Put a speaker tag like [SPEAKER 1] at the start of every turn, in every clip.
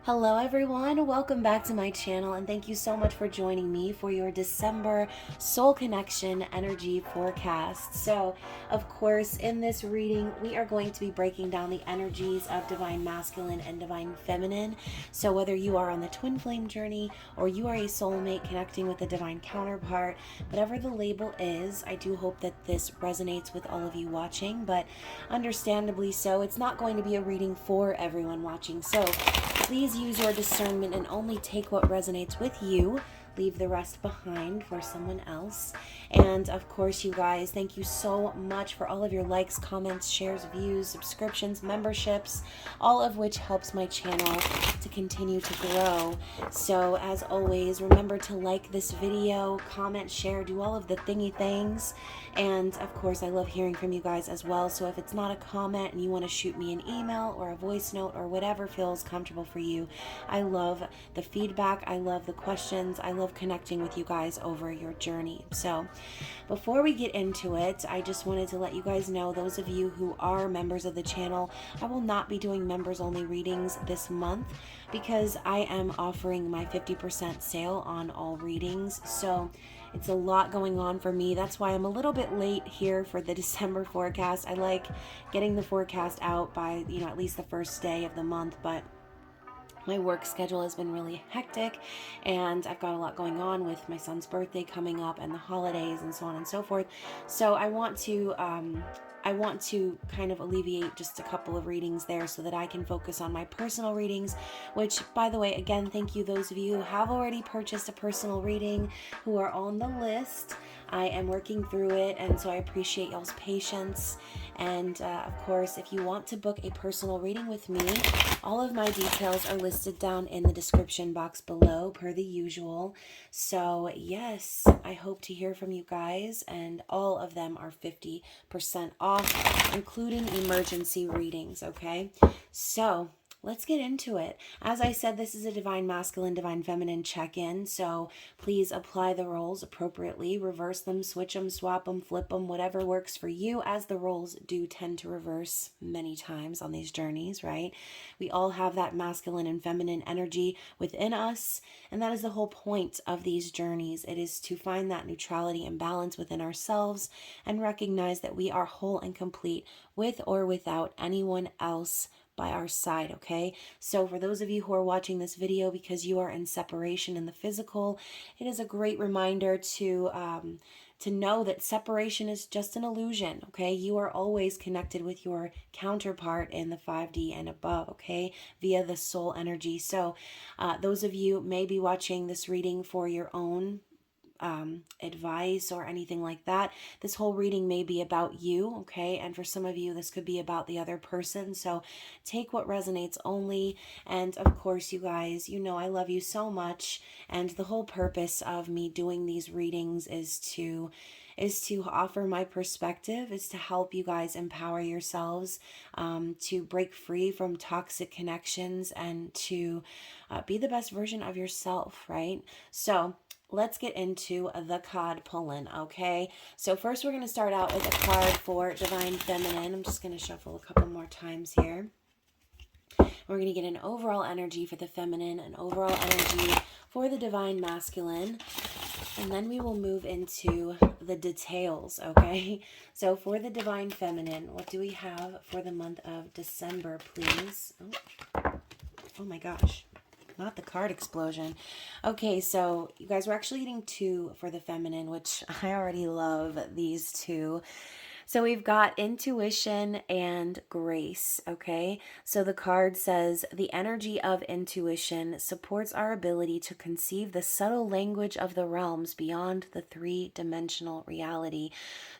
[SPEAKER 1] Hello everyone, welcome back to my channel and thank you so much for joining me for your December soul connection energy forecast. So of course in this reading we are going to be breaking down the energies of divine masculine and divine feminine. So whether you are on the twin flame journey or you are a soulmate connecting with a divine counterpart, whatever the label is, I do hope that this resonates with all of you watching, but understandably so, it's not going to be a reading for everyone watching. So please use your discernment and only take what resonates with you. Leave the rest behind for someone else. And of course, you guys, thank you so much for all of your likes, comments, shares, views, subscriptions, memberships, all of which helps my channel to continue to grow. So as always, remember to like this video, comment, share, do all of the thingy things. And of course, I love hearing from you guys as well. So if it's not a comment and you want to shoot me an email or a voice note or whatever feels comfortable for you, I love the feedback. I love the questions. I love connecting with you guys over your journey. So before we get into it, I just wanted to let you guys know, those of you who are members of the channel, I will not be doing members only readings this month because I am offering my 50% sale on all readings. So it's a lot going on for me. That's why I'm a little bit late here for the December forecast. I like getting the forecast out by, at least the first day of the month, but my work schedule has been really hectic and I've got a lot going on with my son's birthday coming up and the holidays and so on and so forth. So I want to kind of alleviate just a couple of readings there so that I can focus on my personal readings, which, by the way, again, thank you those of you who have already purchased a personal reading who are on the list. I am working through it, and so I appreciate y'all's patience. And of course, if you want to book a personal reading with me, all of my details are listed down in the description box below, per the usual. So yes, I hope to hear from you guys, and all of them are 50% off, including emergency readings, okay? So let's get into it. As I said, this is a divine masculine, divine feminine check-in, so please apply the roles appropriately, reverse them, switch them, swap them, flip them, whatever works for you, as the roles do tend to reverse many times on these journeys, right? We all have that masculine and feminine energy within us, and that is the whole point of these journeys. It is to find that neutrality and balance within ourselves and recognize that we are whole and complete with or without anyone else by our side, okay? So for those of you who are watching this video because you are in separation in the physical, it is a great reminder to know that separation is just an illusion, okay? You are always connected with your counterpart in the 5D and above, okay? Via the soul energy. So those of you may be watching this reading for your own advice or anything like that. This whole reading may be about you, okay? And for some of you, this could be about the other person. So take what resonates only. And of course, you guys, I love you so much. And the whole purpose of me doing these readings is to offer my perspective, is to help you guys empower yourselves, to break free from toxic connections and to be the best version of yourself, right? So let's get into the card pulling, okay? So first we're going to start out with a card for divine feminine. I'm just going to shuffle a couple more times here. We're going to get an overall energy for the feminine, an overall energy for the divine masculine, and then we will move into the details, okay? So for the divine feminine, what do we have for the month of December, please? Oh my gosh. Not the card explosion. Okay, so you guys, we're actually getting two for the feminine, which I already love these two. So we've got intuition and grace, okay? So the card says, the energy of intuition supports our ability to conceive the subtle language of the realms beyond the three-dimensional reality.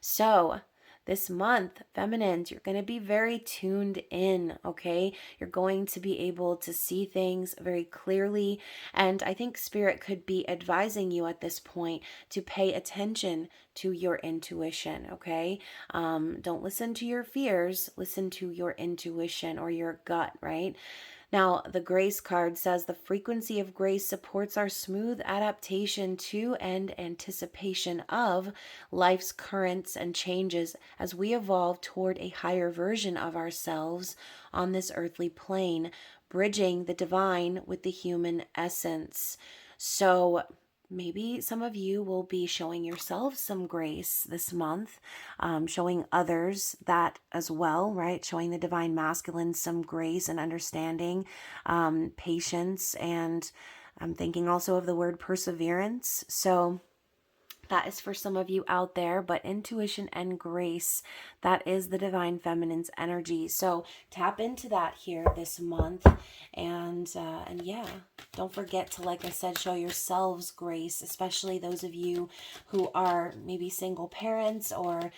[SPEAKER 1] So this month, feminines, you're going to be very tuned in, okay? You're going to be able to see things very clearly. And I think Spirit could be advising you at this point to pay attention to your intuition, okay? Don't listen to your fears. Listen to your intuition or your gut, right? Now, the grace card says the frequency of grace supports our smooth adaptation to and anticipation of life's currents and changes as we evolve toward a higher version of ourselves on this earthly plane, bridging the divine with the human essence. So maybe some of you will be showing yourselves some grace this month, showing others that as well, right? Showing the divine masculine some grace and understanding, patience, and I'm thinking also of the word perseverance. So that is for some of you out there, but intuition and grace, that is the divine feminine's energy. So tap into that here this month. And yeah, don't forget to, like I said, show yourselves grace, especially those of you who are maybe single parents or,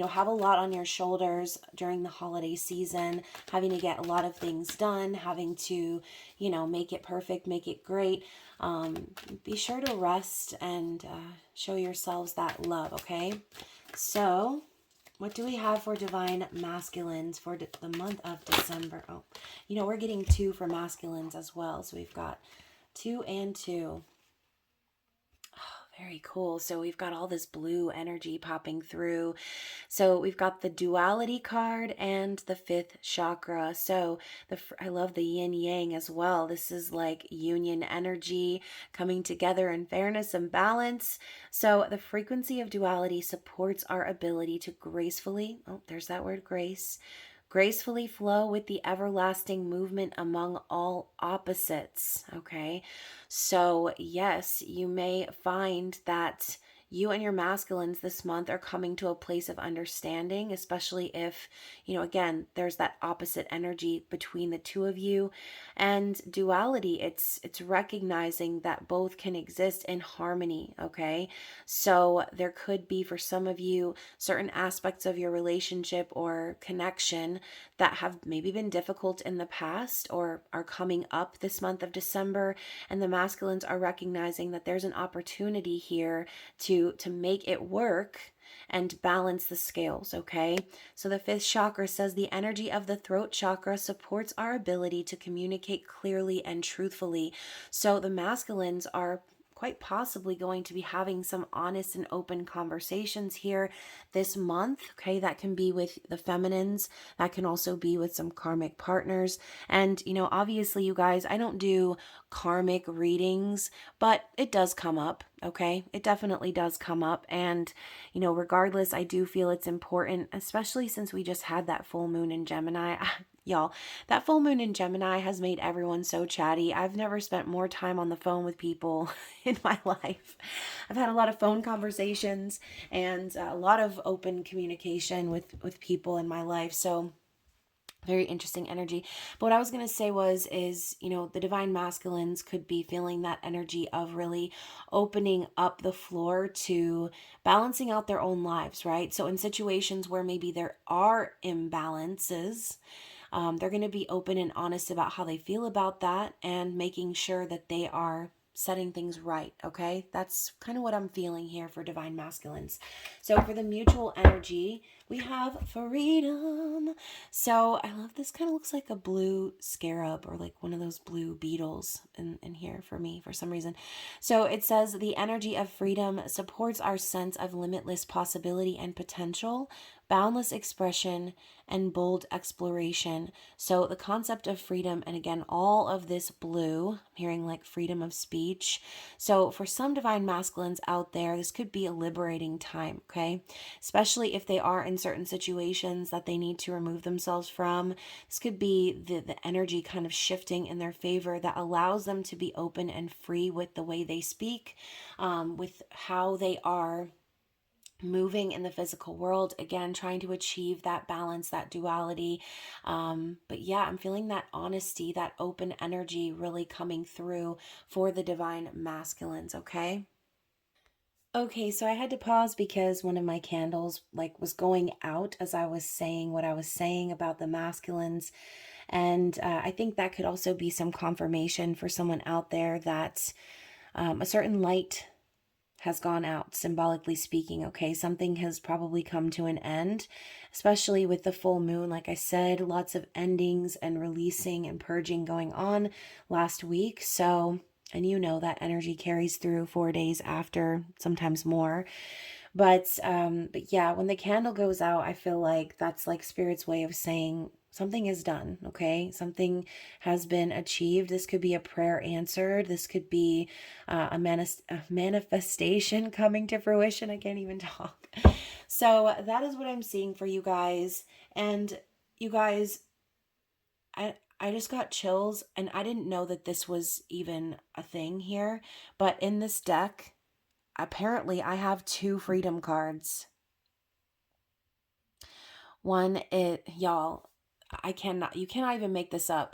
[SPEAKER 1] have a lot on your shoulders during the holiday season, having to get a lot of things done, having to, make it perfect, make it great. Be sure to rest and show yourselves that love, okay? So, what do we have for divine masculines for the month of December? Oh, we're getting 2 for masculines as well. So we've got 2 and 2. Very cool. So we've got all this blue energy popping through. So we've got the duality card and the 5th chakra. So I love the yin yang as well. This is like union energy coming together in fairness and balance. So the frequency of duality supports our ability to gracefully, there's that word grace, gracefully flow with the everlasting movement among all opposites. Okay. So, yes, you may find that you and your masculines this month are coming to a place of understanding, especially if, again, there's that opposite energy between the two of you. And duality, it's recognizing that both can exist in harmony, okay? So there could be, for some of you, certain aspects of your relationship or connection that have maybe been difficult in the past or are coming up this month of December, and the masculines are recognizing that there's an opportunity here to make it work and balance the scales, okay? So the 5th chakra says the energy of the throat chakra supports our ability to communicate clearly and truthfully. So the masculines are quite possibly going to be having some honest and open conversations here this month, okay? That can be with the feminines. That can also be with some karmic partners. And, obviously, you guys, I don't do karmic readings, but it does come up, okay? It definitely does come up. And, regardless, I do feel it's important, especially since we just had that full moon in Gemini. Y'all, that full moon in Gemini has made everyone so chatty. I've never spent more time on the phone with people in my life. I've had a lot of phone conversations and a lot of open communication with people in my life. So very interesting energy. But what I was going to say is, the divine masculines could be feeling that energy of really opening up the floor to balancing out their own lives, right? So in situations where maybe there are imbalances, they're going to be open and honest about how they feel about that and making sure that they are setting things right, okay? That's kind of what I'm feeling here for divine masculines. So for the mutual energy, we have freedom. So I love this, kind of looks like a blue scarab or like one of those blue beetles in here for me for some reason. So it says the energy of freedom supports our sense of limitless possibility and potential, boundless expression, and bold exploration. So the concept of freedom, and again, all of this blue, I'm hearing like freedom of speech. So for some divine masculines out there, this could be a liberating time, okay? Especially if they are in certain situations that they need to remove themselves from. This could be the energy kind of shifting in their favor that allows them to be open and free with the way they speak, with how they are moving in the physical world, again trying to achieve that balance, that duality. But yeah, I'm feeling that honesty, that open energy really coming through for the divine masculines. Okay, so I had to pause because one of my candles was going out as I was saying what I was saying about the masculines. And I think that could also be some confirmation for someone out there that a certain light has gone out, symbolically speaking, okay? Something has probably come to an end, especially with the full moon. Like I said, lots of endings and releasing and purging going on last week. So, and that energy carries through 4 days after, sometimes more. But yeah, when the candle goes out, I feel like that's like Spirit's way of saying Something is done, okay? Something has been achieved. This could be a prayer answered. This could be a manifestation coming to fruition. I can't even talk. So that is what I'm seeing for you guys. And you guys, I just got chills, and I didn't know that this was even a thing here. But in this deck, apparently I have 2 freedom cards. One is, y'all, you cannot even make this up.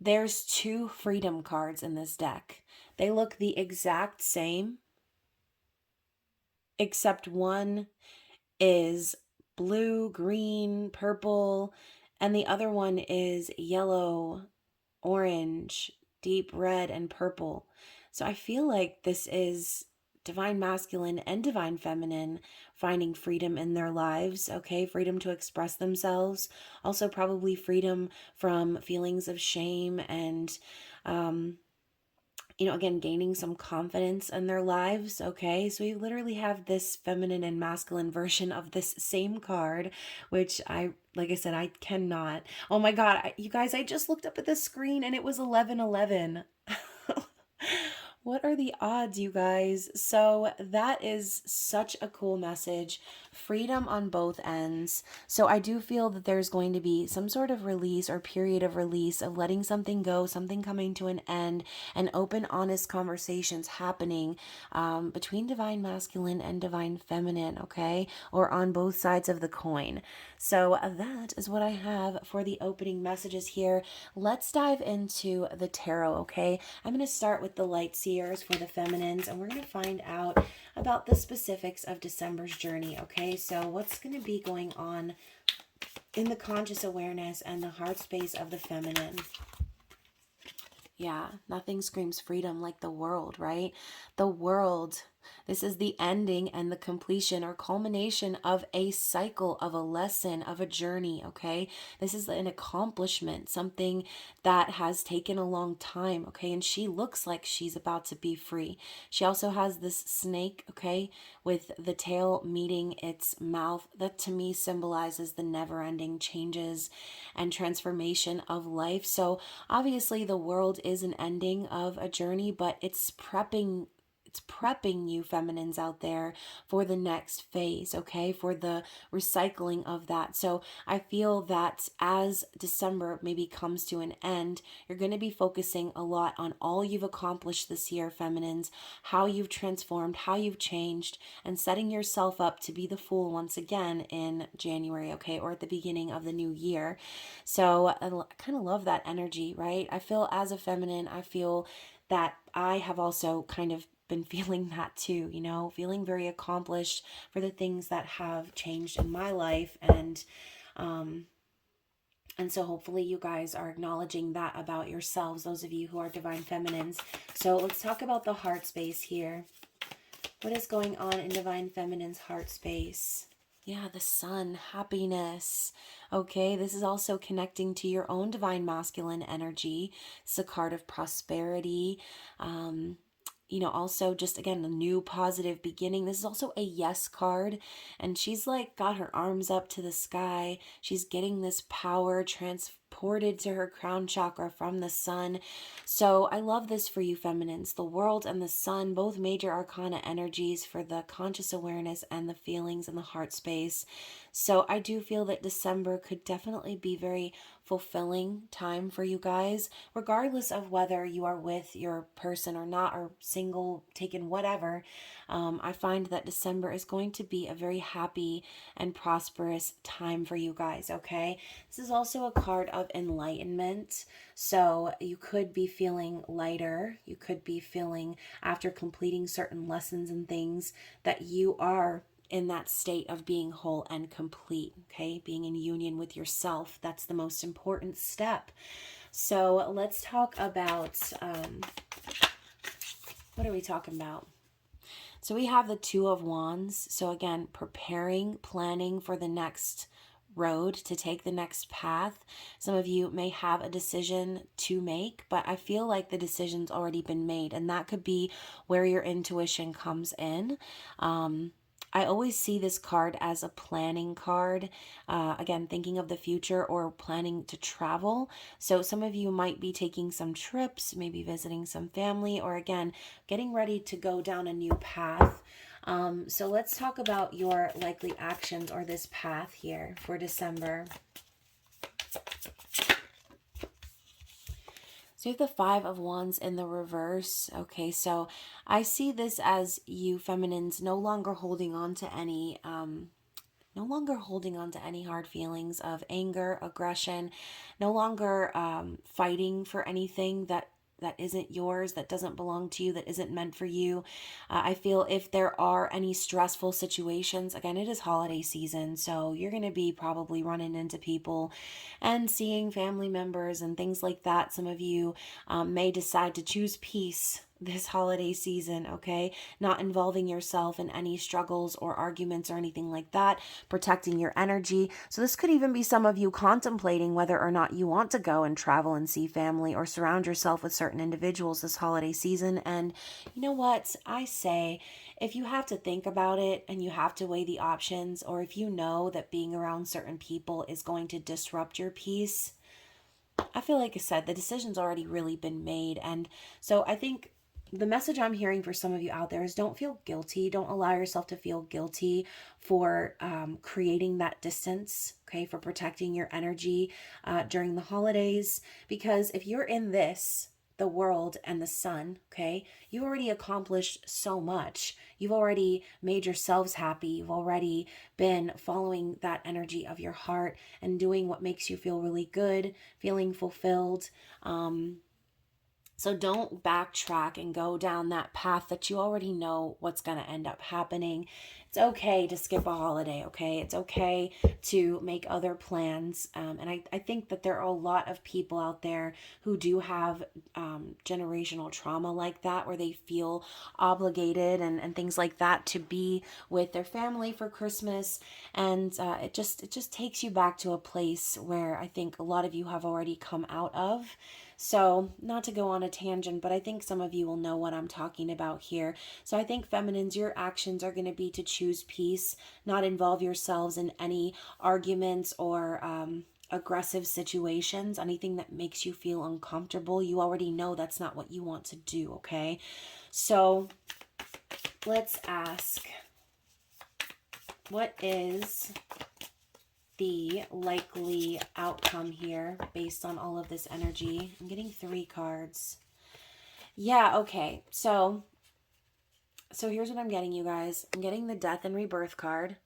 [SPEAKER 1] There's 2 freedom cards in this deck. They look the exact same, except one is blue, green, purple, and the other one is yellow, orange, deep red, and purple. So I feel like this is divine masculine and divine feminine finding freedom in their lives, okay? Freedom to express themselves. Also, probably freedom from feelings of shame and, again, gaining some confidence in their lives, okay? So we literally have this feminine and masculine version of this same card, which like I said, I cannot. Oh my God, you guys, I just looked up at the screen and it was 11:11. What are the odds, you guys? So that is such a cool message. Freedom on both ends. So I do feel that there's going to be some sort of release or period of release of letting something go, something coming to an end, and open, honest conversations happening between divine masculine and divine feminine, okay? Or on both sides of the coin. So that is what I have for the opening messages here. Let's dive into the tarot, okay? I'm going to start with the light seers for the feminines, and we're going to find out about the specifics of December's journey, okay? So what's going to be going on in the conscious awareness and the heart space of the feminine? Yeah, nothing screams freedom like the world, right? The world. This is the ending and the completion or culmination of a cycle, of a lesson, of a journey, okay? This is an accomplishment, something that has taken a long time, okay? And she looks like she's about to be free. She also has this snake, okay, with the tail meeting its mouth. That to me symbolizes the never-ending changes and transformation of life. So obviously the world is an ending of a journey, but it's prepping you feminines out there for the next phase, okay? For the recycling of that. So I feel that as December maybe comes to an end, you're going to be focusing a lot on all you've accomplished this year, feminines, how you've transformed, how you've changed, and setting yourself up to be the fool once again in January, okay? Or at the beginning of the new year. So I kind of love that energy, right? I feel as a feminine, I feel that I have also kind of been feeling that too, feeling very accomplished for the things that have changed in my life. And so hopefully you guys are acknowledging that about yourselves, those of you who are divine feminines. So let's talk about the heart space here. What is going on in divine feminine's heart space? Yeah, the sun, happiness. Okay, this is also connecting to your own divine masculine energy. It's a card of prosperity. Also just again, a new positive beginning. This is also a yes card, and she's like got her arms up to the sky. She's getting this power transported to her crown chakra from the sun. So I love this for you feminines. The world and the sun, both major arcana energies for the conscious awareness and the feelings and the heart space. So I do feel that December could definitely be very fulfilling time for you guys, regardless of whether you are with your person or not, or single, taken, whatever. I find that December is going to be a very happy and prosperous time for you guys, okay? This is also a card of enlightenment. So you could be feeling lighter. You could be feeling, after completing certain lessons and things, that you are in that state of being whole and complete, okay? Being in union with yourself. That's the most important step. So let's talk about, what are we talking about? So we have the Two of Wands. So again, preparing, planning for the next road, to take the next path. Some of you may have a decision to make, but I feel like the decision's already been made, and that could be where your intuition comes in. I always see this card as a planning card. Again, thinking of the future or planning to travel. So some of you might be taking some trips, maybe visiting some family, or again, getting ready to go down a new path. So let's talk about your likely actions or this path here for December. So you have the Five of Wands in the reverse. Okay, so I see this as you feminines no longer holding on to any hard feelings of anger, aggression, no longer fighting for anything that isn't yours, that doesn't belong to you, that isn't meant for you. I feel if there are any stressful situations, again, it is holiday season, so you're going to be probably running into people and seeing family members and things like that. Some of you may decide to choose peace this holiday season, okay? Not involving yourself in any struggles or arguments or anything like that, protecting your energy. So this could even be some of you contemplating whether or not you want to go and travel and see family or surround yourself with certain individuals this holiday season. And you know what? I say, if you have to think about it and you have to weigh the options, or if you know that being around certain people is going to disrupt your peace, I feel like I said, the decision's already really been made. And so I think the message I'm hearing for some of you out there is don't feel guilty. Don't allow yourself to feel guilty for creating that distance, okay, for protecting your energy during the holidays. Because if you're in this, the world and the sun, okay, you already accomplished so much. You've already made yourselves happy. You've already been following that energy of your heart and doing what makes you feel really good, feeling fulfilled. So don't backtrack and go down that path that you already know what's going to end up happening. It's okay to skip a holiday, okay? It's okay to make other plans. And I think that there are a lot of people out there who do have generational trauma like that, where they feel obligated and things like that to be with their family for Christmas. And it just takes you back to a place where I think a lot of you have already come out of. So, not to go on a tangent, but I think some of you will know what I'm talking about here. So, I think feminines, your actions are going to be to choose peace, not involve yourselves in any arguments or aggressive situations, anything that makes you feel uncomfortable. You already know that's not what you want to do, okay? So, let's ask, what is the likely outcome here based on all of this energy? I'm getting 3 cards. Yeah, okay. So here's what I'm getting, you guys. I'm getting the Death and Rebirth card,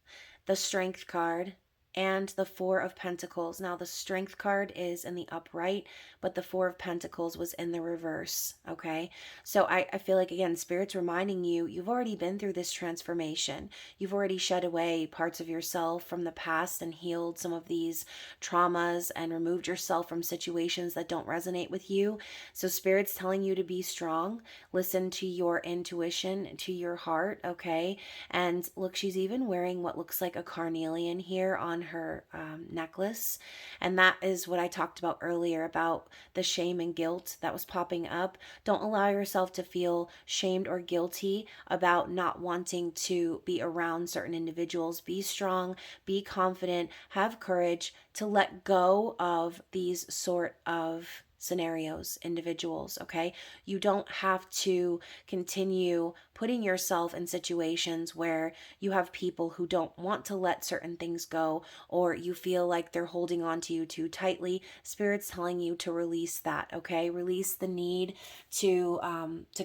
[SPEAKER 1] the Strength card, and the Four of Pentacles. Now, the Strength card is in the upright, but the Four of Pentacles was in the reverse, okay? So I feel like, again, Spirit's reminding you, you've already been through this transformation. You've already shed away parts of yourself from the past and healed some of these traumas and removed yourself from situations that don't resonate with you. So Spirit's telling you to be strong. Listen to your intuition, to your heart, okay? And look, she's even wearing what looks like a carnelian here on her necklace. And that is what I talked about earlier about the shame and guilt that was popping up. Don't allow yourself to feel shamed or guilty about not wanting to be around certain individuals. Be strong, be confident, have courage to let go of these sort of scenarios, individuals, okay? You don't have to continue putting yourself in situations where you have people who don't want to let certain things go, or you feel like they're holding on to you too tightly. Spirit's telling you to release that, okay? Release the need to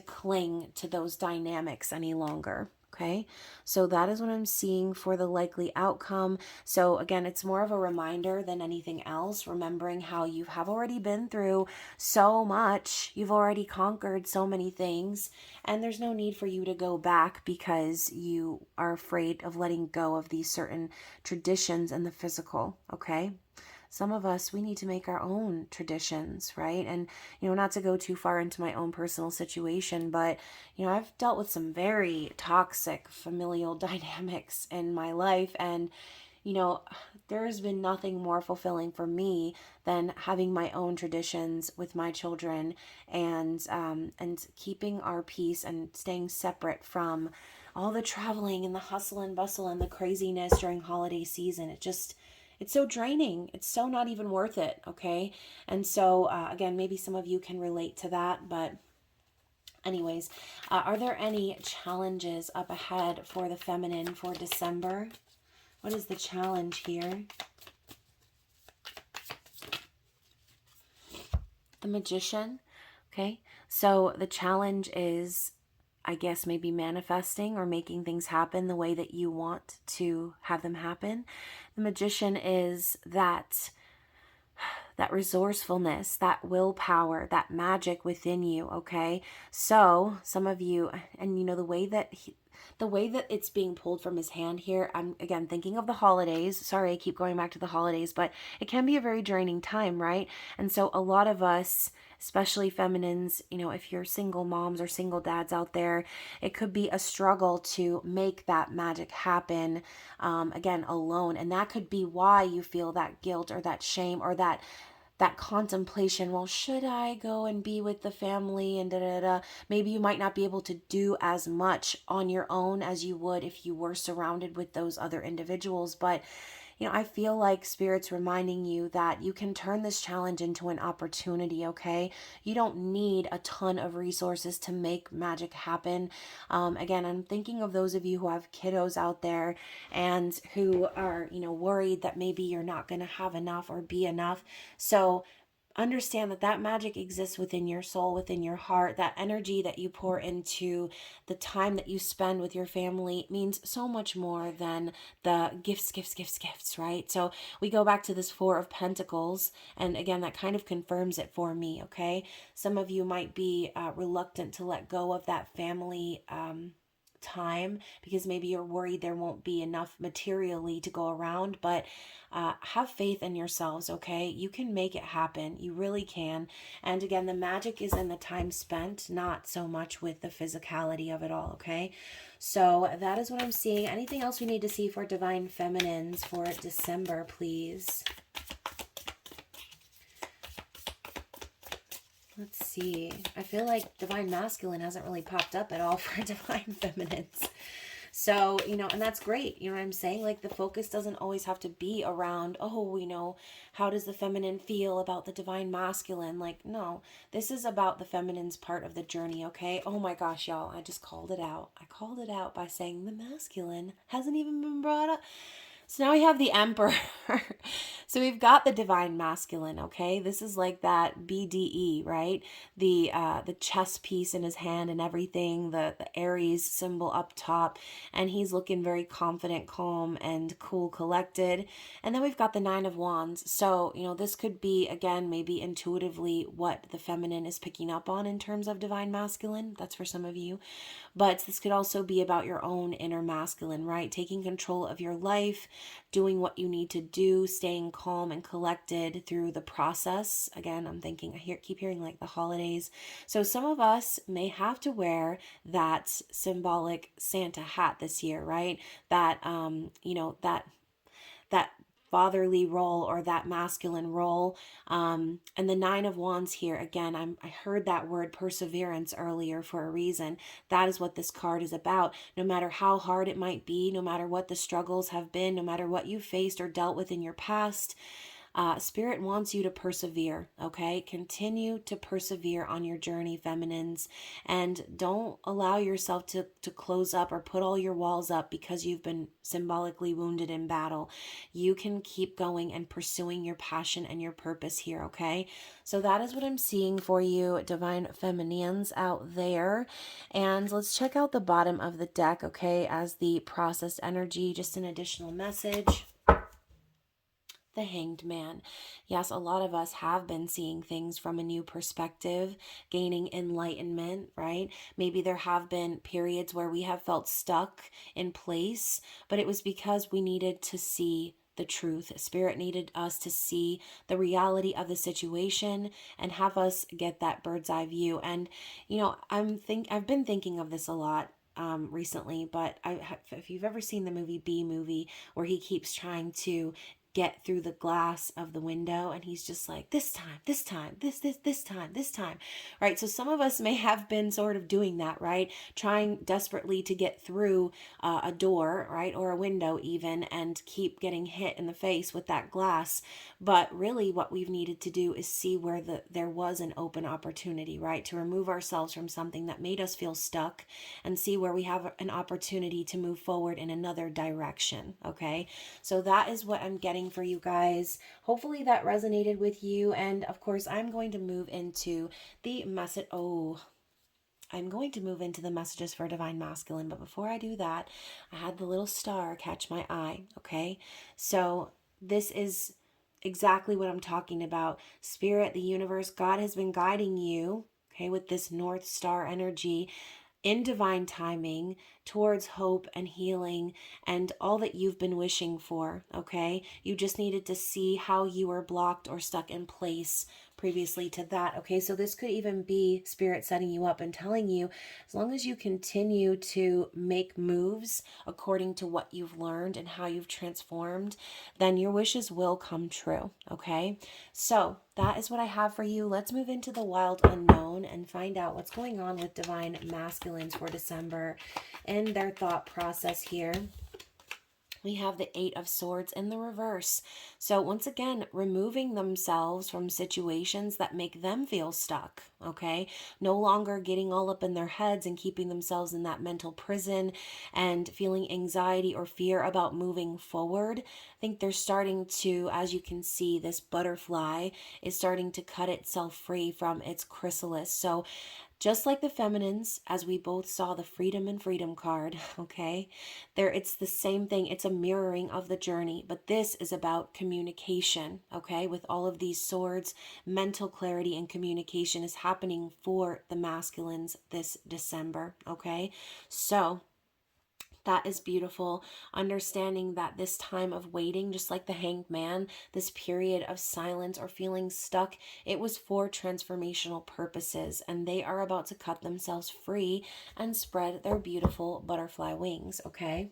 [SPEAKER 1] cling to those dynamics any longer. Okay, so that is what I'm seeing for the likely outcome. So again, it's more of a reminder than anything else, remembering how you have already been through so much. You've already conquered so many things, and there's no need for you to go back because you are afraid of letting go of these certain traditions in the physical, okay? Some of us, we need to make our own traditions, right? And, not to go too far into my own personal situation, but, I've dealt with some very toxic familial dynamics in my life. And, you know, there has been nothing more fulfilling for me than having my own traditions with my children, and keeping our peace and staying separate from all the traveling and the hustle and bustle and the craziness during holiday season. It's so draining. It's so not even worth it. Okay. And so, again, maybe some of you can relate to that, but anyways, are there any challenges up ahead for the feminine for December? What is the challenge here? The Magician. Okay. So the challenge is, I guess, maybe manifesting or making things happen the way that you want to have them happen. The Magician is that resourcefulness, that willpower, that magic within you. Okay. So some of you, and you know, the way that it's being pulled from his hand here, I'm again thinking of the holidays. Sorry, I keep going back to the holidays, but it can be a very draining time, right? And so a lot of us, especially feminines, you know, if you're single moms or single dads out there, it could be a struggle to make that magic happen, again, alone. And that could be why you feel that guilt or that shame or that contemplation. Well, should I go and be with the family and da da da? Maybe you might not be able to do as much on your own as you would if you were surrounded with those other individuals. But you know, I feel like Spirit's reminding you that you can turn this challenge into an opportunity, okay? You don't need a ton of resources to make magic happen. Again, I'm thinking of those of you who have kiddos out there and who are, you know, worried that maybe you're not going to have enough or be enough. So understand that magic exists within your soul, within your heart. That energy that you pour into the time that you spend with your family means so much more than the gifts, right? So we go back to this Four of Pentacles, and again, that kind of confirms it for me, okay? Some of you might be reluctant to let go of that family time because maybe you're worried there won't be enough materially to go around, but have faith in yourselves, okay? You can make it happen. You really can. And again, the magic is in the time spent, not so much with the physicality of it all, okay? So that is what I'm seeing. Anything else we need to see for Divine Feminines for December, please? Let's see. I feel like Divine Masculine hasn't really popped up at all for Divine Feminines. So, you know, and that's great. You know what I'm saying? Like, the focus doesn't always have to be around, oh, you know, how does the feminine feel about the Divine Masculine? Like, no, this is about the feminine's part of the journey, okay? Oh my gosh, y'all, I just called it out. I called it out by saying the masculine hasn't even been brought up. So now we have the Emperor. So we've got the Divine Masculine, okay? This is like that BDE, right? The chess piece in his hand and everything, the Aries symbol up top, and he's looking very confident, calm, and cool, collected. And then we've got the Nine of Wands. So, you know, this could be, again, maybe intuitively what the feminine is picking up on in terms of Divine Masculine. That's for some of you. But this could also be about your own inner masculine, right? Taking control of your life, doing what you need to do, staying calm and collected through the process. Again, I'm thinking, keep hearing like the holidays. So some of us may have to wear that symbolic Santa hat this year, right? That, you know, that fatherly role or that masculine role. And the Nine of Wands here, again, I heard that word perseverance earlier for a reason. That is what this card is about. No matter how hard it might be, no matter what the struggles have been, no matter what you faced or dealt with in your past, Spirit wants you to persevere, okay? Continue to persevere on your journey, feminines, and don't allow yourself to close up or put all your walls up because you've been symbolically wounded in battle. You can keep going and pursuing your passion and your purpose here, okay? So that is what I'm seeing for you, Divine Feminines out there. And let's check out the bottom of the deck, okay, as the processed energy, just an additional message. The Hanged Man. Yes, a lot of us have been seeing things from a new perspective, gaining enlightenment, right? Maybe there have been periods where we have felt stuck in place, but it was because we needed to see the truth. Spirit needed us to see the reality of the situation and have us get that bird's eye view. And, you know, I've been thinking of this a lot. recently, but if you've ever seen the movie B Movie, where he keeps trying to get through the glass of the window and he's just like, this time, this time, this time, this time, right? So some of us may have been sort of doing that, right? Trying desperately to get through a door, right? Or a window even, and keep getting hit in the face with that glass. But really what we've needed to do is see where there was an open opportunity, right? To remove ourselves from something that made us feel stuck and see where we have an opportunity to move forward in another direction, okay? So that is what I'm getting for you guys. Hopefully that resonated with you. And of course, I'm going to move into the message. I'm going to move into the messages for Divine Masculine. But before I do that, I had the little star catch my eye. Okay. So this is exactly what I'm talking about. Spirit, the universe, God has been guiding you, okay, with this North Star energy in divine timing towards hope and healing and all that you've been wishing for, okay? You just needed to see how you were blocked or stuck in place previously to that, okay? So this could even be Spirit setting you up and telling you, as long as you continue to make moves according to what you've learned and how you've transformed, then your wishes will come true, okay? So that is what I have for you. Let's move into the wild unknown and find out what's going on with Divine Masculines for December and their thought process here. We have the Eight of Swords in the reverse. So once again, removing themselves from situations that make them feel stuck, okay? No longer getting all up in their heads and keeping themselves in that mental prison and feeling anxiety or fear about moving forward. I think they're starting to, as you can see, this butterfly is starting to cut itself free from its chrysalis. So just like the feminines, as we both saw the freedom and freedom card, okay? It's the same thing. It's a mirroring of the journey, but this is about communication, okay? With all of these swords, mental clarity and communication is happening for the masculines this December, okay? So that is beautiful. Understanding that this time of waiting, just like the Hanged Man, this period of silence or feeling stuck, it was for transformational purposes, and they are about to cut themselves free and spread their beautiful butterfly wings, okay?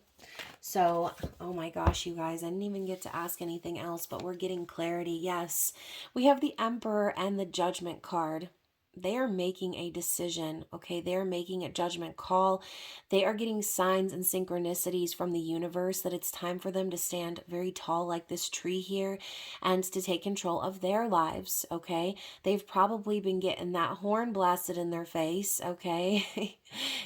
[SPEAKER 1] So, oh my gosh, you guys, I didn't even get to ask anything else, but we're getting clarity. Yes, we have the Emperor and the Judgment card. They are making a decision, okay? They are making a judgment call. They are getting signs and synchronicities from the universe that it's time for them to stand very tall like this tree here and to take control of their lives, okay? They've probably been getting that horn blasted in their face, okay?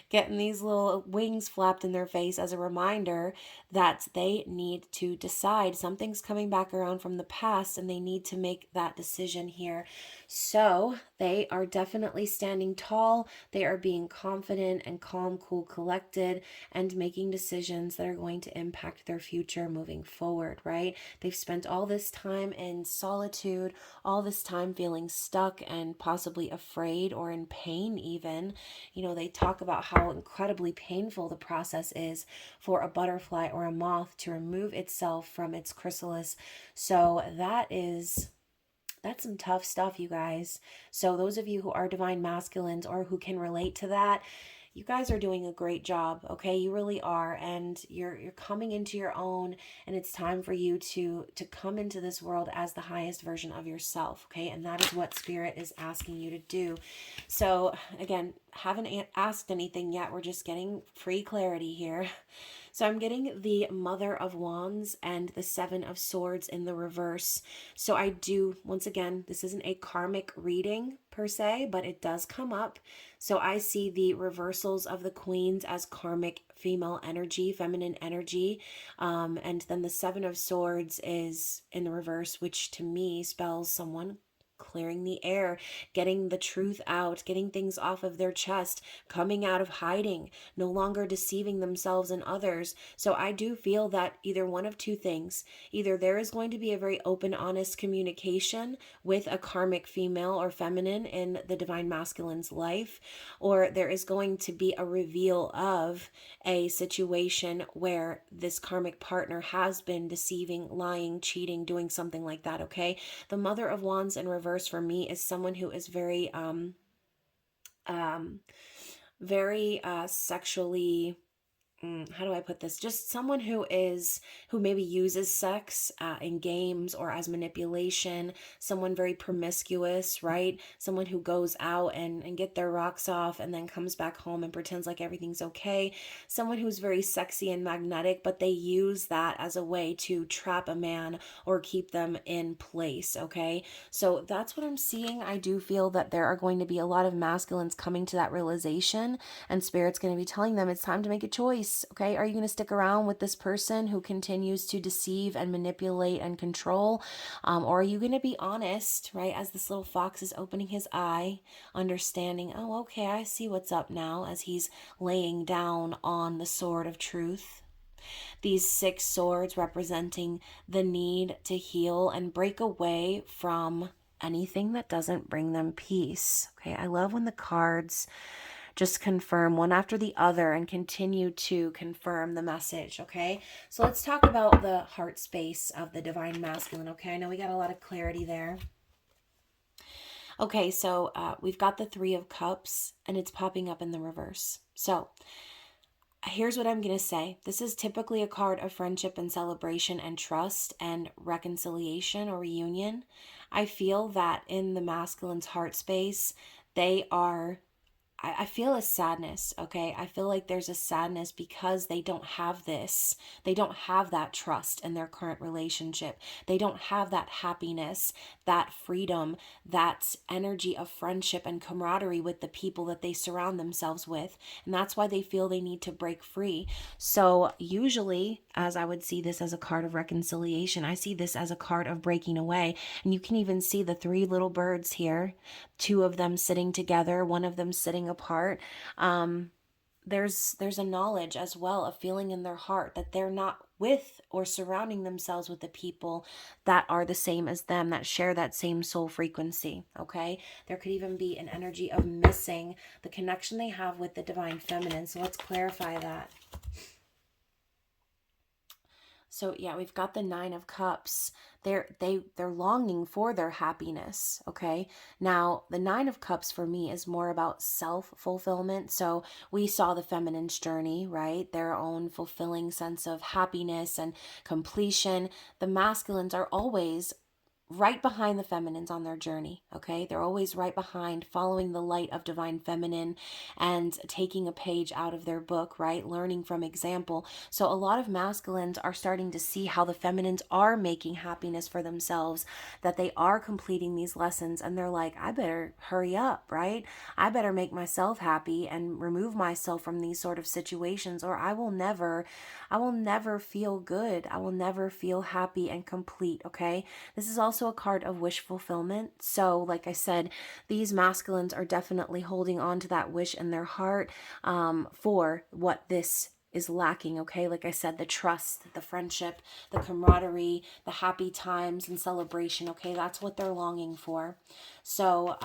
[SPEAKER 1] Getting these little wings flapped in their face as a reminder that they need to decide. Something's coming back around from the past and they need to make that decision here. So they are definitely standing tall. They are being confident and calm, cool, collected, and making decisions that are going to impact their future moving forward, right? They've spent all this time in solitude, all this time feeling stuck and possibly afraid or in pain even. You know, they talk about how incredibly painful the process is for a butterfly or a moth to remove itself from its chrysalis. So that's some tough stuff, you guys. So those of you who are divine masculines or who can relate to that, you guys are doing a great job, okay? You really are, and you're coming into your own, and it's time for you to come into this world as the highest version of yourself, okay? And that is what Spirit is asking you to do. So again, haven't asked anything yet. We're just getting free clarity here. So I'm getting the Mother of Wands and the Seven of Swords in the reverse. So I do, once again, this isn't a karmic reading per se, but it does come up. So I see the reversals of the queens as karmic female energy, feminine energy. And then the Seven of Swords is in the reverse, which to me spells someone clearing the air, getting the truth out, getting things off of their chest, coming out of hiding, no longer deceiving themselves and others. So I do feel that either one of two things. Either there is going to be a very open, honest communication with a karmic female or feminine in the divine masculine's life, or there is going to be a reveal of a situation where this karmic partner has been deceiving, lying, cheating, doing something like that, okay? The Mother of Wands in reverse for me is someone who is very very sexually, how do I put this? Just someone who maybe uses sex in games or as manipulation, someone very promiscuous, right? Someone who goes out and get their rocks off and then comes back home and pretends like everything's okay. Someone who's very sexy and magnetic, but they use that as a way to trap a man or keep them in place, okay? So that's what I'm seeing. I do feel that there are going to be a lot of masculines coming to that realization, and Spirit's going to be telling them it's time to make a choice. Okay, are you going to stick around with this person who continues to deceive and manipulate and control? Or are you going to be honest, right? As this little fox is opening his eye, understanding, oh, okay, I see what's up now, as he's laying down on the sword of truth. These 6 swords representing the need to heal and break away from anything that doesn't bring them peace. Okay, I love when the cards just confirm one after the other and continue to confirm the message, okay? So let's talk about the heart space of the divine masculine, okay? I know we got a lot of clarity there. Okay, so we've got the 3 of Cups, and it's popping up in the reverse. So here's what I'm going to say. This is typically a card of friendship and celebration and trust and reconciliation or reunion. I feel that in the masculine's heart space, they are, I feel a sadness, okay? I feel like there's a sadness because they don't have this. They don't have that trust in their current relationship. They don't have that happiness, that freedom, that energy of friendship and camaraderie with the people that they surround themselves with. And that's why they feel they need to break free. So usually, as I would see this as a card of reconciliation, I see this as a card of breaking away. And you can even see the 3 little birds here, 2 of them sitting together, 1 of them sitting apart. There's a knowledge as well, a feeling in their heart that they're not with or surrounding themselves with the people that are the same as them, that share that same soul frequency, okay? There could even be an energy of missing the connection they have with the divine feminine. So let's clarify that. So yeah, we've got the 9 of Cups. They're longing for their happiness, okay? Now, the 9 of Cups for me is more about self-fulfillment. So we saw the feminine's journey, right? Their own fulfilling sense of happiness and completion. The masculines are always right behind the feminines on their journey, okay? They're always right behind, following the light of divine feminine and taking a page out of their book, right? Learning from example. So a lot of masculines are starting to see how the feminines are making happiness for themselves, that they are completing these lessons, and they're like, I better hurry up, right? I better make myself happy and remove myself from these sort of situations, or I will never feel good. I will never feel happy and complete, okay? This is also a card of wish fulfillment. So like I said, these masculines are definitely holding on to that wish in their heart for what this is lacking, okay? Like I said, the trust, the friendship, the camaraderie, the happy times and celebration, okay? That's what they're longing for. So,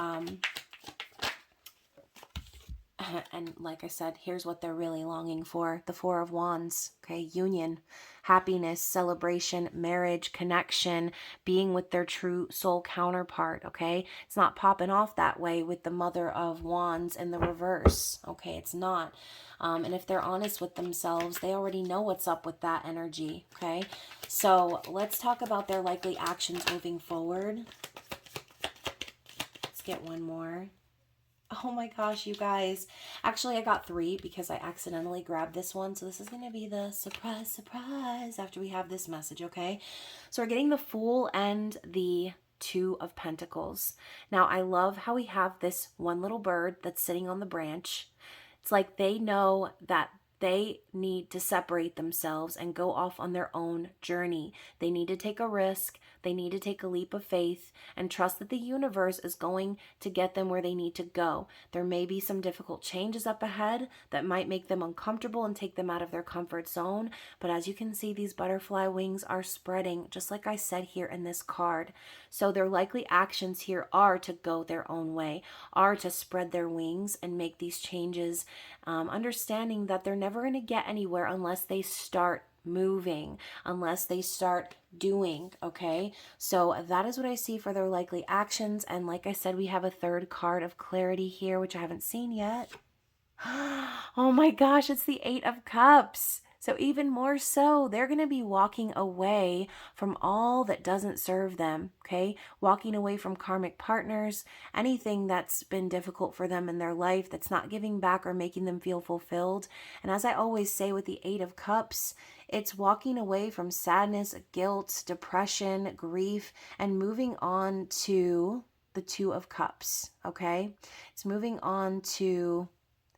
[SPEAKER 1] and like I said, here's what they're really longing for. The 4 of Wands, okay? Union, happiness, celebration, marriage, connection, being with their true soul counterpart, okay? It's not popping off that way with the Mother of Wands in the reverse, okay? It's not. And if they're honest with themselves, they already know what's up with that energy, okay? So let's talk about their likely actions moving forward. Let's get one more. Oh my gosh, you guys. Actually, I got 3 because I accidentally grabbed this one. So this is going to be the surprise, surprise after we have this message, okay? So we're getting the Fool and the 2 of Pentacles. Now, I love how we have this one little bird that's sitting on the branch. It's like they know that they need to separate themselves and go off on their own journey. They need to take a risk. They need to take a leap of faith and trust that the universe is going to get them where they need to go. There may be some difficult changes up ahead that might make them uncomfortable and take them out of their comfort zone. But as you can see, these butterfly wings are spreading, just like I said here in this card. So their likely actions here are to go their own way, are to spread their wings and make these changes, understanding that they're never going to get anywhere unless they start moving, unless they start doing, okay? So that is what I see for their likely actions. And like I said, we have a 3rd card of clarity here, which I haven't seen yet. Oh my gosh, it's the Eight of Cups. So even more so, they're going to be walking away from all that doesn't serve them, okay? Walking away from karmic partners, anything that's been difficult for them in their life that's not giving back or making them feel fulfilled. And as I always say with the Eight of Cups, it's walking away from sadness, guilt, depression, grief, and moving on to the Two of Cups, okay? It's moving on to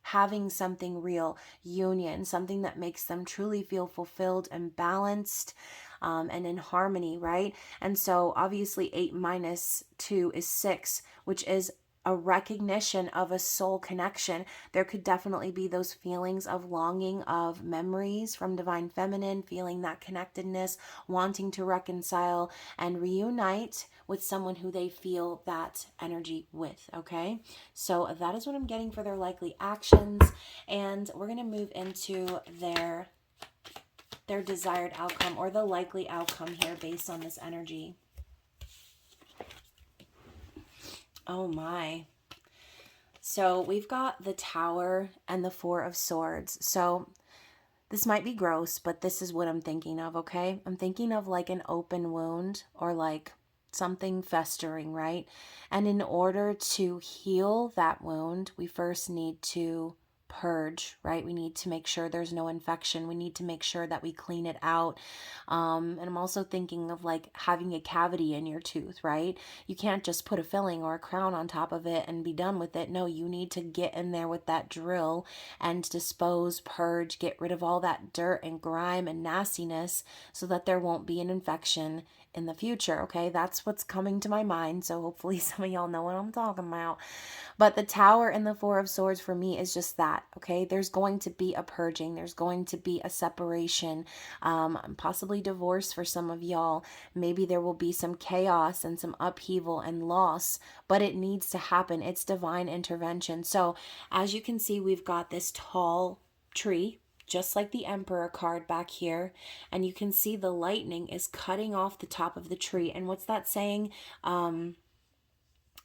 [SPEAKER 1] having something real, union, something that makes them truly feel fulfilled and balanced, and in harmony, right? And so obviously 8 minus 2 is 6, which is a recognition of a soul connection. There could definitely be those feelings of longing, of memories from divine feminine, feeling that connectedness, wanting to reconcile and reunite with someone who they feel that energy with, okay? So that is what I'm getting for their likely actions, and we're going to move into their desired outcome, or the likely outcome here based on this energy. Oh my. So we've got the Tower and the Four of Swords. So this might be gross, but this is what I'm thinking of, okay? I'm thinking of like an open wound, or like something festering, right? And in order to heal that wound, we first need to purge, right? We need to make sure there's no infection. We need to make sure that we clean it out. And I'm also thinking of like having a cavity in your tooth, right? You can't just put a filling or a crown on top of it and be done with it. No, you need to get in there with that drill and dispose, purge, get rid of all that dirt and grime and nastiness so that there won't be an infection in the future, okay? That's what's coming to my mind, so hopefully some of y'all know what I'm talking about. But the Tower and the Four of Swords for me is just that, okay? There's going to be a purging. There's going to be a separation, possibly divorce for some of y'all. Maybe there will be some chaos and some upheaval and loss, but it needs to happen. It's divine intervention. So as you can see, we've got this tall tree, just like the Emperor card back here. And you can see the lightning is cutting off the top of the tree. And what's that saying? You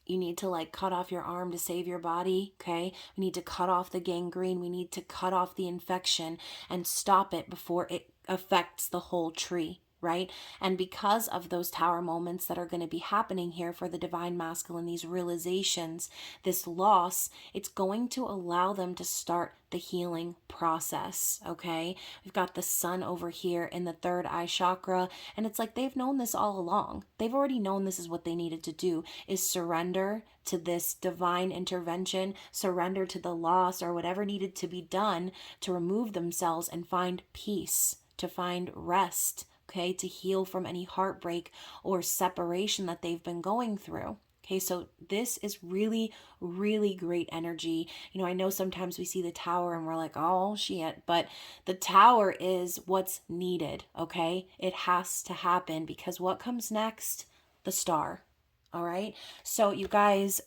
[SPEAKER 1] need to like cut off your arm to save your body, okay? We need to cut off the gangrene. We need to cut off the infection and stop it before it affects the whole tree, right? And because of those Tower moments that are going to be happening here for the divine masculine, these realizations, this loss, it's going to allow them to start the healing process, okay? We've got the sun over here in the third eye chakra, and it's like they've known this all along. They've already known this is what they needed to do, is surrender to this divine intervention, surrender to the loss or whatever needed to be done to remove themselves and find peace, to find rest, okay, to heal from any heartbreak or separation that they've been going through. Okay, so this is really, really great energy. You know, I know sometimes we see the Tower and we're like, oh, shit, but the Tower is what's needed, okay? It has to happen because what comes next? The Star, all right? So you guys,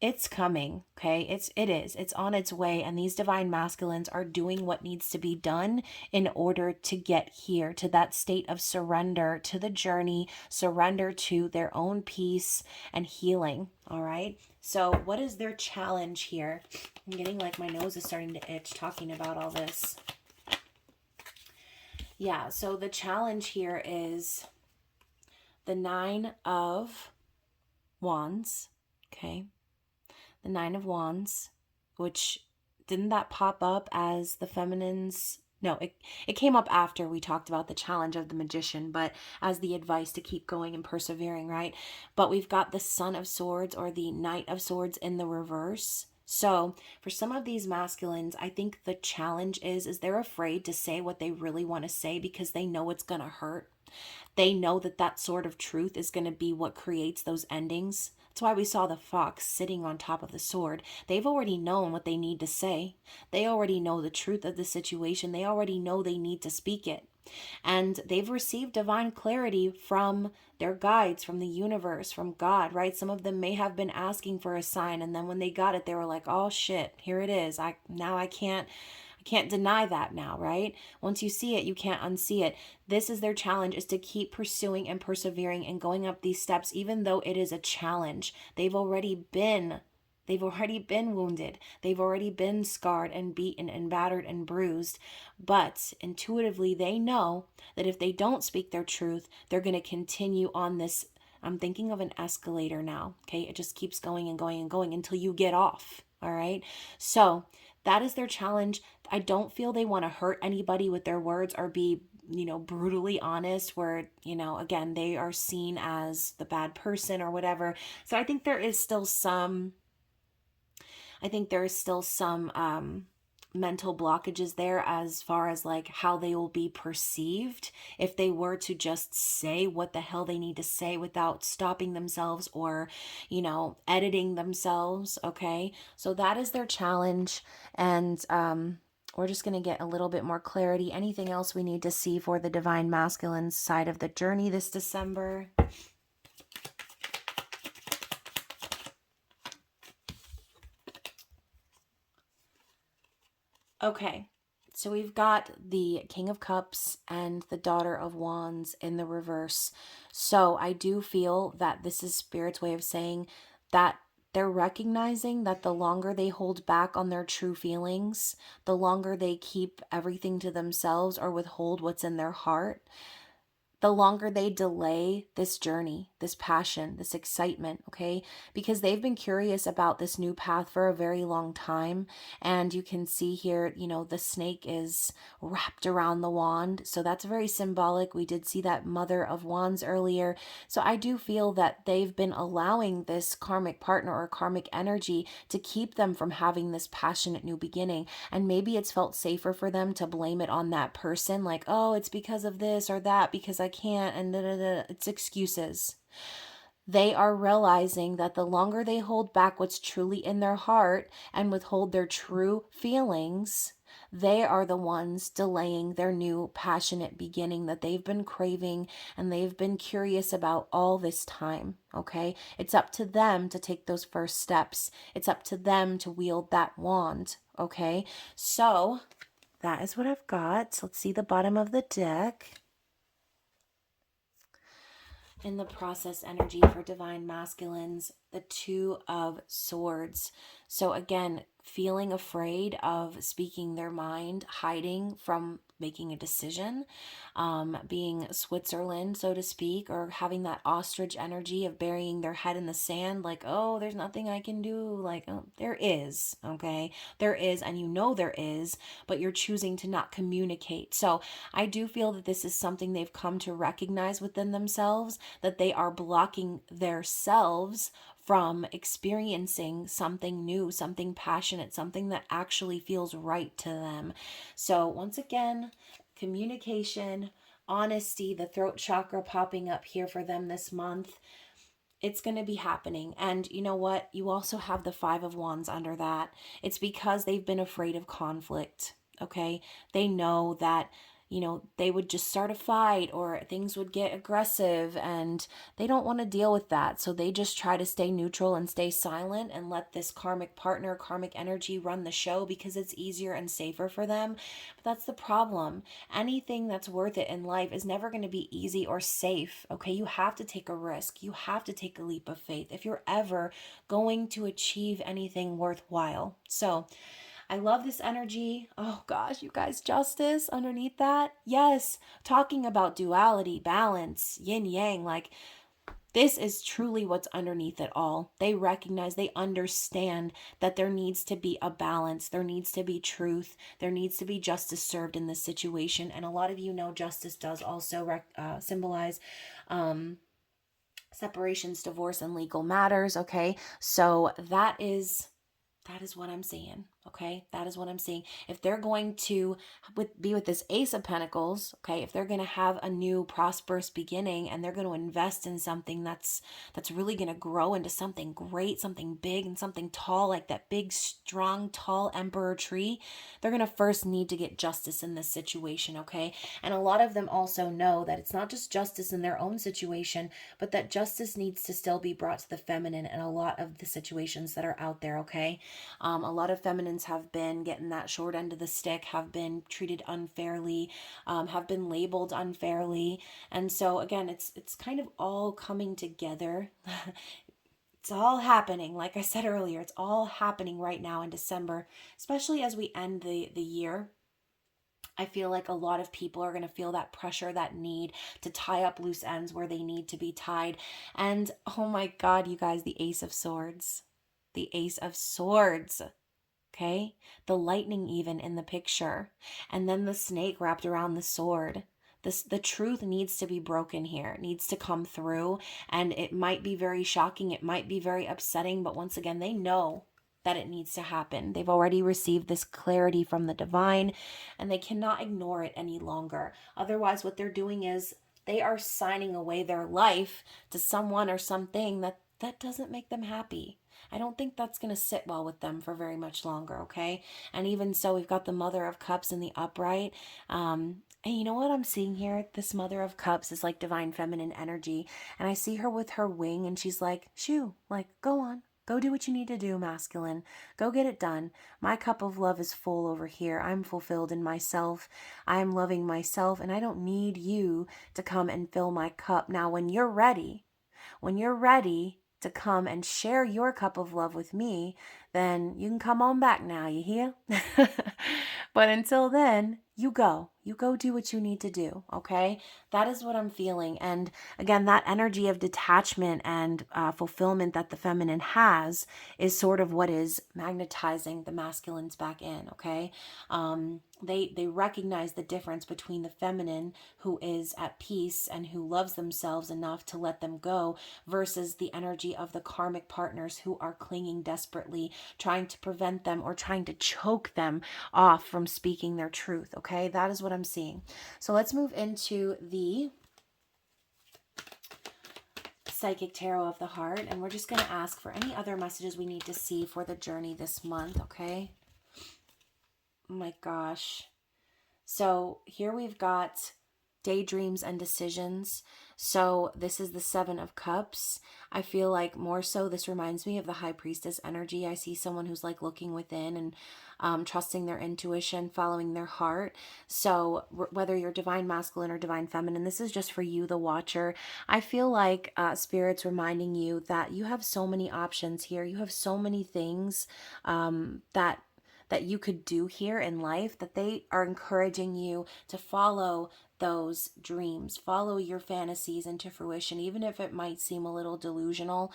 [SPEAKER 1] it's coming, okay? It's on its way, and these divine masculines are doing what needs to be done in order to get here to that state of surrender to the journey, surrender to their own peace and healing, all right? So what is their challenge here? I'm getting like my nose is starting to itch talking about all this. Yeah, so the challenge here is the Nine of Wands, okay? The Nine of Wands, which didn't that pop up as the feminine's? No, it came up after we talked about the challenge of the Magician, but as the advice to keep going and persevering, right? But we've got the Son of Swords, or the Knight of Swords, in the reverse. So for some of these masculines, I think the challenge is they're afraid to say what they really want to say because they know it's going to hurt. They know that that sort of truth is going to be what creates those endings. That's why we saw the fox sitting on top of the sword. They've already known what they need to say. They already know the truth of the situation. They already know they need to speak it. And they've received divine clarity from their guides, from the universe, from God, right? Some of them may have been asking for a sign, and then when they got it, they were like, oh shit, here it is. I can't deny that now, right? Once you see it, you can't unsee it. This is their challenge, is to keep pursuing and persevering and going up these steps, even though it is a challenge. They've already been They've already been wounded. They've already been scarred and beaten and battered and bruised. But intuitively, they know that if they don't speak their truth, they're going to continue on this. I'm thinking of an escalator now. Okay. It just keeps going and going and going until you get off. All right. So that is their challenge. I don't feel they want to hurt anybody with their words or be, brutally honest, where, again, they are seen as the bad person or whatever. So I think there is still some mental blockages there as far as like how they will be perceived if they were to just say what the hell they need to say without stopping themselves or, editing themselves. Okay. So that is their challenge. And, we're just going to get a little bit more clarity. Anything else we need to see for the divine masculine side of the journey this December? Okay, so we've got the King of Cups and the Daughter of Wands in the reverse. So I do feel that this is Spirit's way of saying that they're recognizing that the longer they hold back on their true feelings, the longer they keep everything to themselves or withhold what's in their heart, the longer they delay this journey, this passion, this excitement, okay? Because they've been curious about this new path for a very long time. And you can see here, the snake is wrapped around the wand. So that's very symbolic. We did see that Mother of Wands earlier. So I do feel that they've been allowing this karmic partner or karmic energy to keep them from having this passionate new beginning. And maybe it's felt safer for them to blame it on that person, like, oh, it's because of this or that, because I can't, and it's excuses. They are realizing that the longer they hold back what's truly in their heart and withhold their true feelings, they are the ones delaying their new passionate beginning that they've been craving and they've been curious about all this time. Okay, it's up to them to take those first steps. It's up to them to wield that wand. Okay, so that is what I've got. Let's see the bottom of the deck. In the process energy for divine masculines, the Two of Swords. So again, feeling afraid of speaking their mind, hiding from making a decision, being Switzerland, so to speak, or having that ostrich energy of burying their head in the sand, like, oh, there's nothing I can do. Like, oh, there is, okay? There is, and there is, but you're choosing to not communicate. So I do feel that this is something they've come to recognize within themselves, that they are blocking themselves from experiencing something new, something passionate, something that actually feels right to them. So once again, communication, honesty, the throat chakra popping up here for them this month. It's going to be happening. And you know what? You also have the Five of Wands under that. It's because they've been afraid of conflict. Okay. They know that they would just start a fight or things would get aggressive, and they don't want to deal with that. So they just try to stay neutral and stay silent and let this karmic partner, karmic energy run the show because it's easier and safer for them. But that's the problem. Anything that's worth it in life is never going to be easy or safe. Okay. You have to take a risk. You have to take a leap of faith if you're ever going to achieve anything worthwhile. So I love this energy. Oh gosh, you guys, justice underneath that. Yes, talking about duality, balance, yin yang, like this is truly what's underneath it all. They recognize, they understand that there needs to be a balance. There needs to be truth. There needs to be justice served in this situation. And a lot of you know justice does also symbolize separations, divorce, and legal matters. Okay, so that is what I'm seeing. Okay, that is what I'm seeing. If they're going to be with this Ace of Pentacles, okay, if they're going to have a new prosperous beginning and they're going to invest in something that's really going to grow into something great, something big and something tall, like that big, strong, tall emperor tree, they're going to first need to get justice in this situation, okay? And a lot of them also know that it's not just justice in their own situation, but that justice needs to still be brought to the feminine in a lot of the situations that are out there, okay? A lot of feminines have been getting that short end of the stick, have been treated unfairly, have been labeled unfairly. And so again, it's kind of all coming together. it's all happening. Like I said earlier, it's all happening right now in December, especially as we end the year. I feel like a lot of people are going to feel that pressure, that need to tie up loose ends where they need to be tied. And oh my God, you guys, the Ace of Swords. The Ace of Swords. Okay? The lightning even in the picture. And then the snake wrapped around the sword. The truth needs to be broken here. It needs to come through. And it might be very shocking. It might be very upsetting. But once again, they know that it needs to happen. They've already received this clarity from the divine, and they cannot ignore it any longer. Otherwise, what they're doing is they are signing away their life to someone or something that doesn't make them happy. I don't think that's going to sit well with them for very much longer, okay? And even so, we've got the Mother of Cups in the upright. And you know what I'm seeing here? This Mother of Cups is like divine feminine energy. And I see her with her wing, and she's like, shoo, like, go on. Go do what you need to do, masculine. Go get it done. My cup of love is full over here. I'm fulfilled in myself. I am loving myself, and I don't need you to come and fill my cup. Now, when you're ready to come and share your cup of love with me, then you can come on back now, you hear? But until then, you go do what you need to do, okay? That is what I'm feeling. And again, that energy of detachment and fulfillment that the feminine has is sort of what is magnetizing the masculines back in, okay? They recognize the difference between the feminine who is at peace and who loves themselves enough to let them go versus the energy of the karmic partners who are clinging desperately, trying to prevent them or trying to choke them off from speaking their truth, okay? That is what I'm seeing. So let's move into the Psychic Tarot of the Heart, and we're just going to ask for any other messages we need to see for the journey this month, okay? Oh my gosh. So here we've got daydreams and decisions. So this is the Seven of Cups. I feel like more so this reminds me of the High Priestess energy. I see someone who's like looking within and trusting their intuition, following their heart. So whether you're divine masculine or divine feminine, this is just for you, the watcher. I feel like Spirit's reminding you that you have so many options here. You have so many things that you could do here in life, that they are encouraging you to follow those dreams, follow your fantasies into fruition, even if it might seem a little delusional.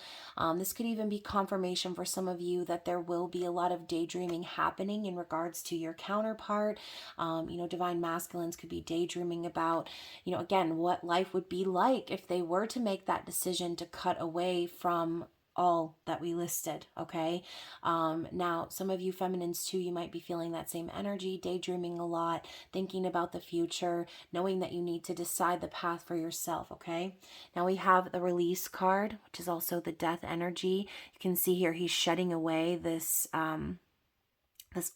[SPEAKER 1] This could even be confirmation for some of you that there will be a lot of daydreaming happening in regards to your counterpart. Divine masculines could be daydreaming about, again, what life would be like if they were to make that decision to cut away from all that we listed, okay? Now, some of you feminines too, you might be feeling that same energy, daydreaming a lot, thinking about the future, knowing that you need to decide the path for yourself, okay? Now we have the Release card, which is also the Death energy. You can see here he's shedding away this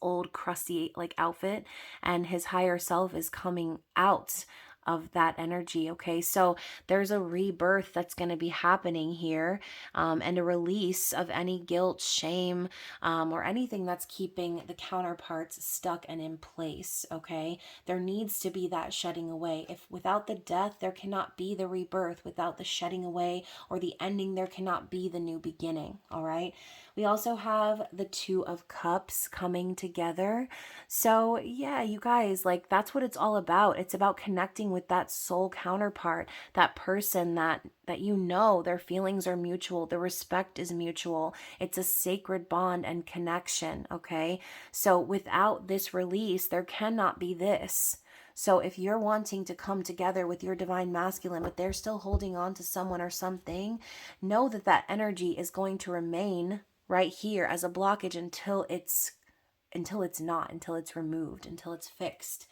[SPEAKER 1] old crusty like outfit, and his higher self is coming out of that energy, okay? So there's a rebirth that's going to be happening here, and a release of any guilt, shame, or anything that's keeping the counterparts stuck and in place, okay? There needs to be that shedding away. If without the death, there cannot be the rebirth. Without the shedding away or the ending, there cannot be the new beginning, all right? We also have the Two of Cups coming together. So yeah, you guys, like that's what it's all about. It's about connecting with that soul counterpart, that person that their feelings are mutual, the respect is mutual. It's a sacred bond and connection, okay? So without this release, there cannot be this. So if you're wanting to come together with your divine masculine, but they're still holding on to someone or something, know that that energy is going to remain right here as a blockage until it's removed, until it's fixed.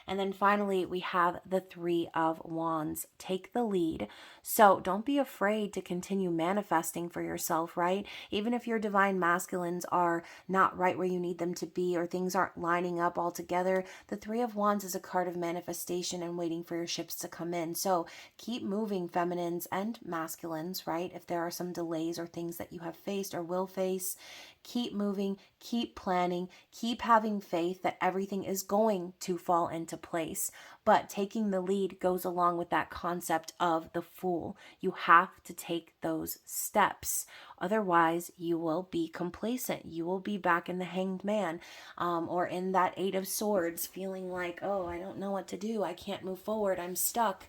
[SPEAKER 1] And then finally, we have the Three of Wands. Take the lead. So don't be afraid to continue manifesting for yourself, right? Even if your divine masculines are not right where you need them to be, or things aren't lining up altogether, the Three of Wands is a card of manifestation and waiting for your ships to come in. So keep moving, feminines and masculines, right? If there are some delays or things that you have faced or will face, keep moving, keep planning, keep having faith that everything is going to fall into place. But taking the lead goes along with that concept of the Fool. You have to take those steps. Otherwise, you will be complacent. You will be back in the Hanged Man, or in that Eight of Swords, feeling like, oh, I don't know what to do. I can't move forward. I'm stuck.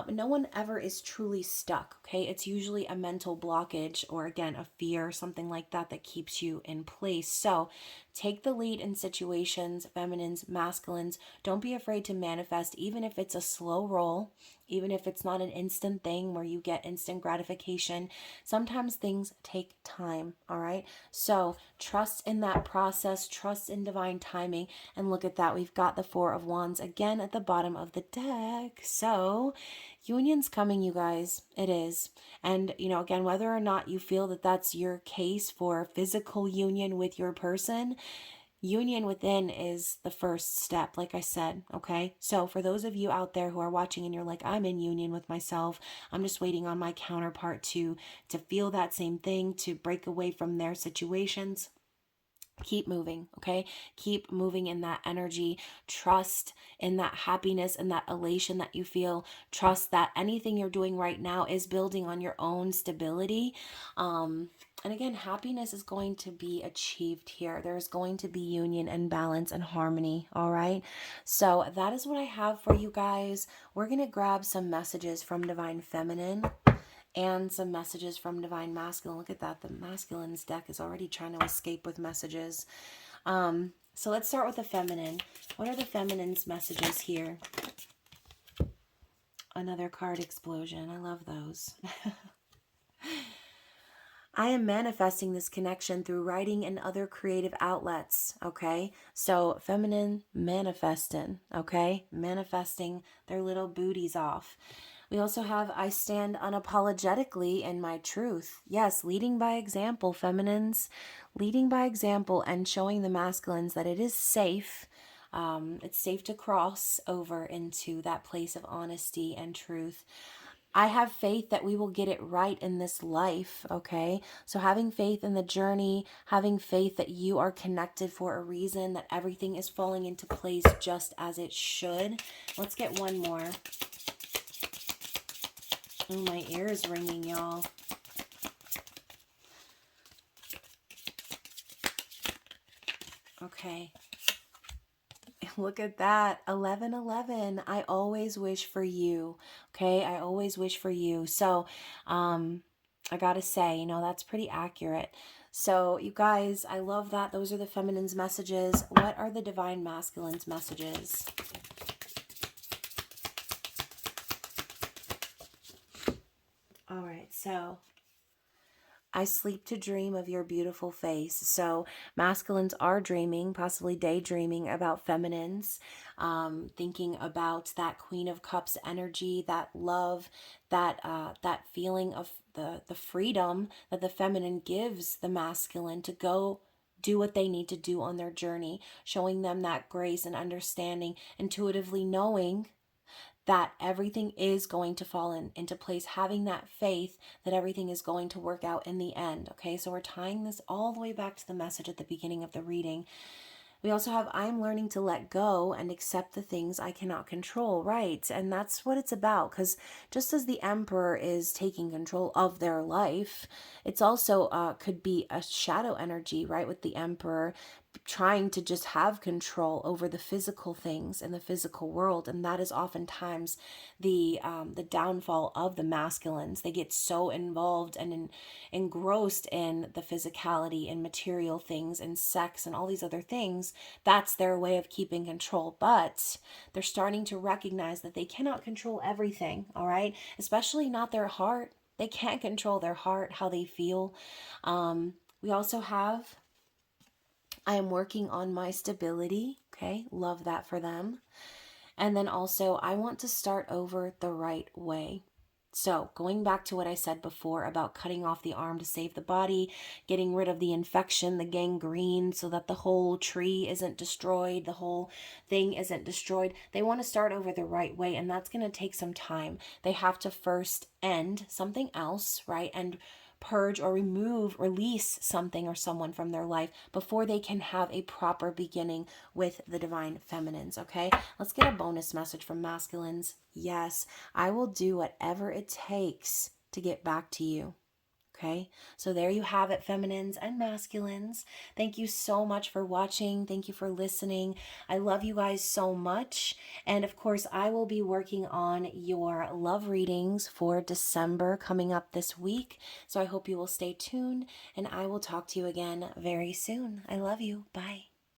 [SPEAKER 1] No one ever is truly stuck, okay? It's usually a mental blockage or, again, a fear, something like that that keeps you in place. So take the lead in situations, feminines, masculines. Don't be afraid to manifest, even if it's a slow roll, even if it's not an instant thing where you get instant gratification. Sometimes things take time, all right? So trust in that process, trust in divine timing. And look at that, we've got the Four of Wands again at the bottom of the deck. So union's coming, you guys. It is. And, again, whether or not you feel that that's your case for physical union with your person, union within is the first step, like I said, okay? So for those of you out there who are watching and you're like, I'm in union with myself, I'm just waiting on my counterpart to feel that same thing, to break away from their situations. Keep moving, okay? Keep moving in that energy. Trust in that happiness and that elation that you feel. Trust that anything you're doing right now is building on your own stability. And again, happiness is going to be achieved here. There's going to be union and balance and harmony, all right? So that is what I have for you guys. We're going to grab some messages from Divine Feminine and some messages from Divine Masculine. Look at that. The Masculine's deck is already trying to escape with messages. So let's start with the Feminine. What are the Feminine's messages here? Another card explosion. I love those. I am manifesting this connection through writing and other creative outlets, okay? So feminine manifesting, okay? Manifesting their little booties off. We also have, I stand unapologetically in my truth. Yes, leading by example, feminines. Leading by example and showing the masculines that it is safe. It's safe to cross over into that place of honesty and truth. I have faith that we will get it right in this life, okay? So having faith in the journey, having faith that you are connected for a reason, that everything is falling into place just as it should. Let's get one more. Oh, my ear is ringing, y'all. Okay. Look at that. 1111. I always wish for you. Okay. I always wish for you. So, I gotta say, that's pretty accurate. So, you guys, I love that. Those are the feminine's messages. What are the divine masculine's messages? All right. So, I sleep to dream of your beautiful face. So masculines are dreaming, possibly daydreaming about feminines, thinking about that Queen of Cups energy, that love, that feeling of the freedom that the feminine gives the masculine to go do what they need to do on their journey, showing them that grace and understanding, intuitively knowing that everything is going to fall into place, having that faith that everything is going to work out in the end. Okay, so we're tying this all the way back to the message at the beginning of the reading. We also have, I'm learning to let go and accept the things I cannot control, right? And that's what it's about, because just as the Emperor is taking control of their life, it's also could be a shadow energy, right, with the Emperor trying to just have control over the physical things in the physical world. And that is oftentimes the downfall of the masculines. They get so involved and engrossed in the physicality and material things and sex and all these other things. That's their way of keeping control. But they're starting to recognize that they cannot control everything, all right? Especially not their heart. They can't control their heart, how they feel. We also have, I am working on my stability. Okay, love that for them. And then also, I want to start over the right way. So going back to what I said before about cutting off the arm to save the body, getting rid of the infection, the gangrene, so that the whole tree isn't destroyed, the whole thing isn't destroyed. They want to start over the right way, and that's going to take some time. They have to first end something else, right? And purge or release something or someone from their life before they can have a proper beginning with the divine feminines, okay? Let's get a bonus message from masculines. Yes, I will do whatever it takes to get back to you, Okay, so there you have it, feminines and masculines. Thank you so much for watching. Thank you for listening. I love you guys so much. And of course, I will be working on your love readings for December coming up this week. So I hope you will stay tuned, and I will talk to you again very soon. I love you. Bye.